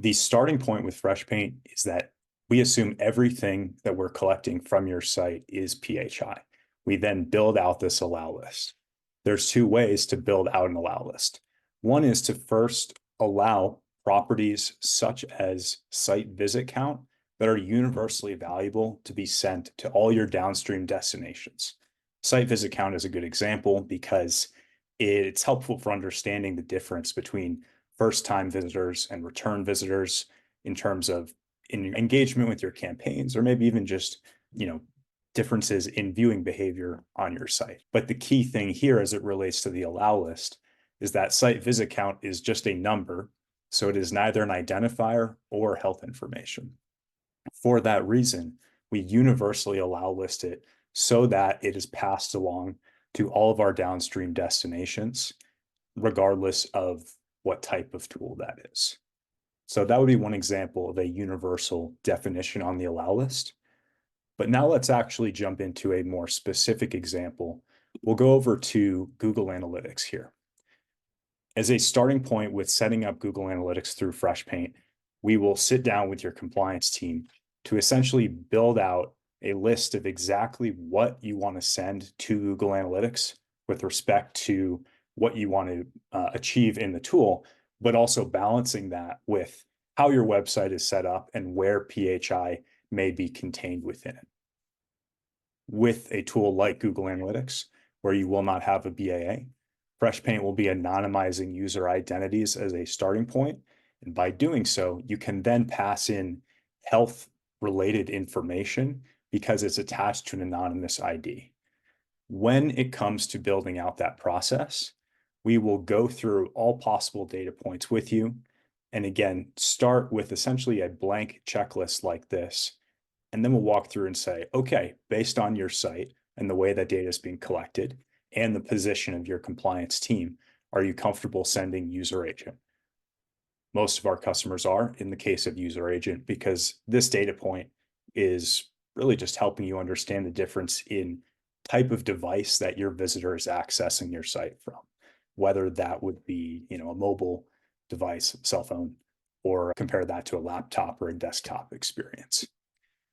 The starting point with Freshpaint is that we assume everything that we're collecting from your site is PHI. We then build out this allow list. There's two ways to build out an allow list. One is to first allow properties such as site visit count that are universally valuable to be sent to all your downstream destinations. Site visit count is a good example because it's helpful for understanding the difference between first-time visitors and return visitors in terms of engagement with your campaigns, or maybe even just, differences in viewing behavior on your site. But the key thing here as it relates to the allow list is that site visit count is just a number, so it is neither an identifier or health information. For that reason, we universally allow list it so that it is passed along to all of our downstream destinations, regardless of what type of tool that is. So that would be one example of a universal definition on the allow list. But now let's actually jump into a more specific example. We'll go over to Google Analytics here. As a starting point with setting up Google Analytics through Freshpaint, we will sit down with your compliance team to essentially build out a list of exactly what you want to send to Google Analytics with respect to what you want to achieve in the tool, but also balancing that with how your website is set up and where PHI may be contained within it. With a tool like Google Analytics, where you will not have a BAA, Freshpaint will be anonymizing user identities as a starting point. And by doing so, you can then pass in health-related information because it's attached to an anonymous ID. When it comes to building out that process, we will go through all possible data points with you. And again, start with essentially a blank checklist like this. And then we'll walk through and say, okay, based on your site and the way that data is being collected and the position of your compliance team, are you comfortable sending user agent? Most of our customers are in the case of user agent, because this data point is really just helping you understand the difference in type of device that your visitor is accessing your site from, whether that would be, a mobile device, cell phone, or compare that to a laptop or a desktop experience.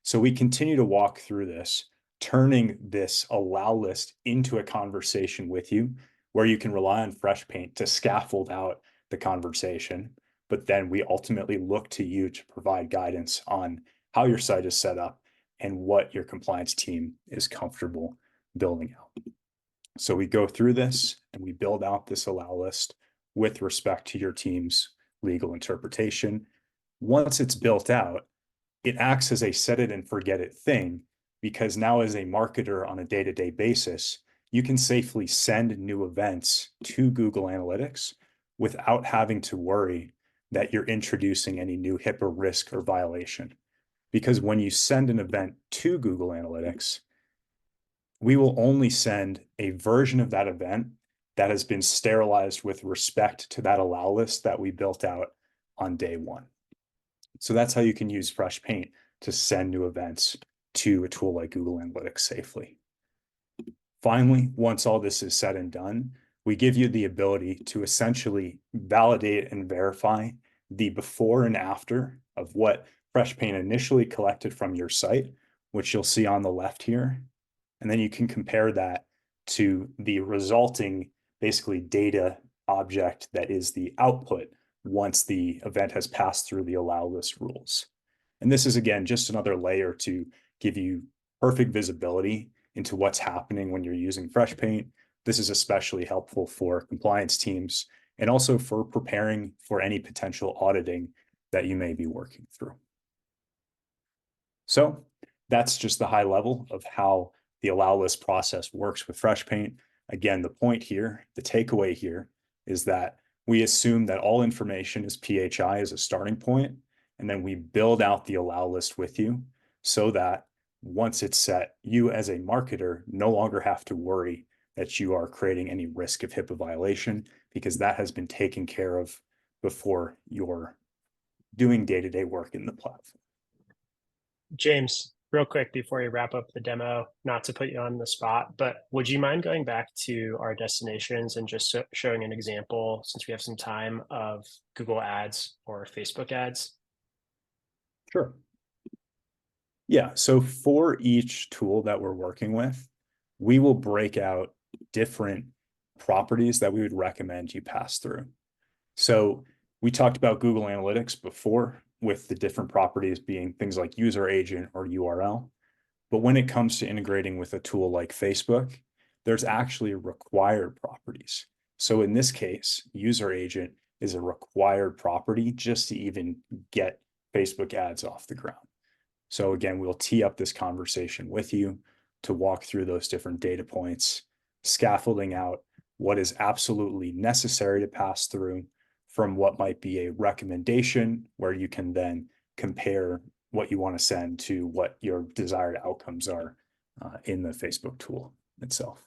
So we continue to walk through this, turning this allow list into a conversation with you where you can rely on Freshpaint to scaffold out the conversation. But then we ultimately look to you to provide guidance on how your site is set up and what your compliance team is comfortable building out. So we go through this and we build out this allow list with respect to your team's legal interpretation. Once it's built out, it acts as a set it and forget it thing, because now as a marketer on a day-to-day basis, you can safely send new events to Google Analytics without having to worry that you're introducing any new HIPAA risk or violation. Because when you send an event to Google Analytics, we will only send a version of that event that has been sterilized with respect to that allow list that we built out on day one. So that's how you can use Freshpaint to send new events to a tool like Google Analytics safely. Finally, once all this is said and done, we give you the ability to essentially validate and verify the before and after of what Freshpaint initially collected from your site, which you'll see on the left here. And then you can compare that to the resulting basically data object that is the output once the event has passed through the allow list rules. And this is, again, just another layer to give you perfect visibility into what's happening when you're using Freshpaint. This is especially helpful for compliance teams and also for preparing for any potential auditing that you may be working through. So that's just the high level of how the allow list process works with Freshpaint. Again, the point here, the takeaway here is that we assume that all information is PHI as a starting point, and then we build out the allow list with you so that once it's set, you as a marketer no longer have to worry that you are creating any risk of HIPAA violation, because that has been taken care of before you're doing day-to-day work in the platform. James, real quick before you wrap up the demo, not to put you on the spot, but would you mind going back to our destinations and just showing an example, since we have some time, of Google Ads or Facebook ads Sure. Yeah, so for each tool that we're working with, we will break out different properties that we would recommend you pass through. So we talked about Google Analytics before with the different properties being things like user agent or URL. But when it comes to integrating with a tool like Facebook, there's actually required properties. So in this case, user agent is a required property just to even get Facebook ads off the ground. So again, we'll tee up this conversation with you to walk through those different data points, scaffolding out what is absolutely necessary to pass through from what might be a recommendation, where you can then compare what you want to send to what your desired outcomes are in the Facebook tool itself.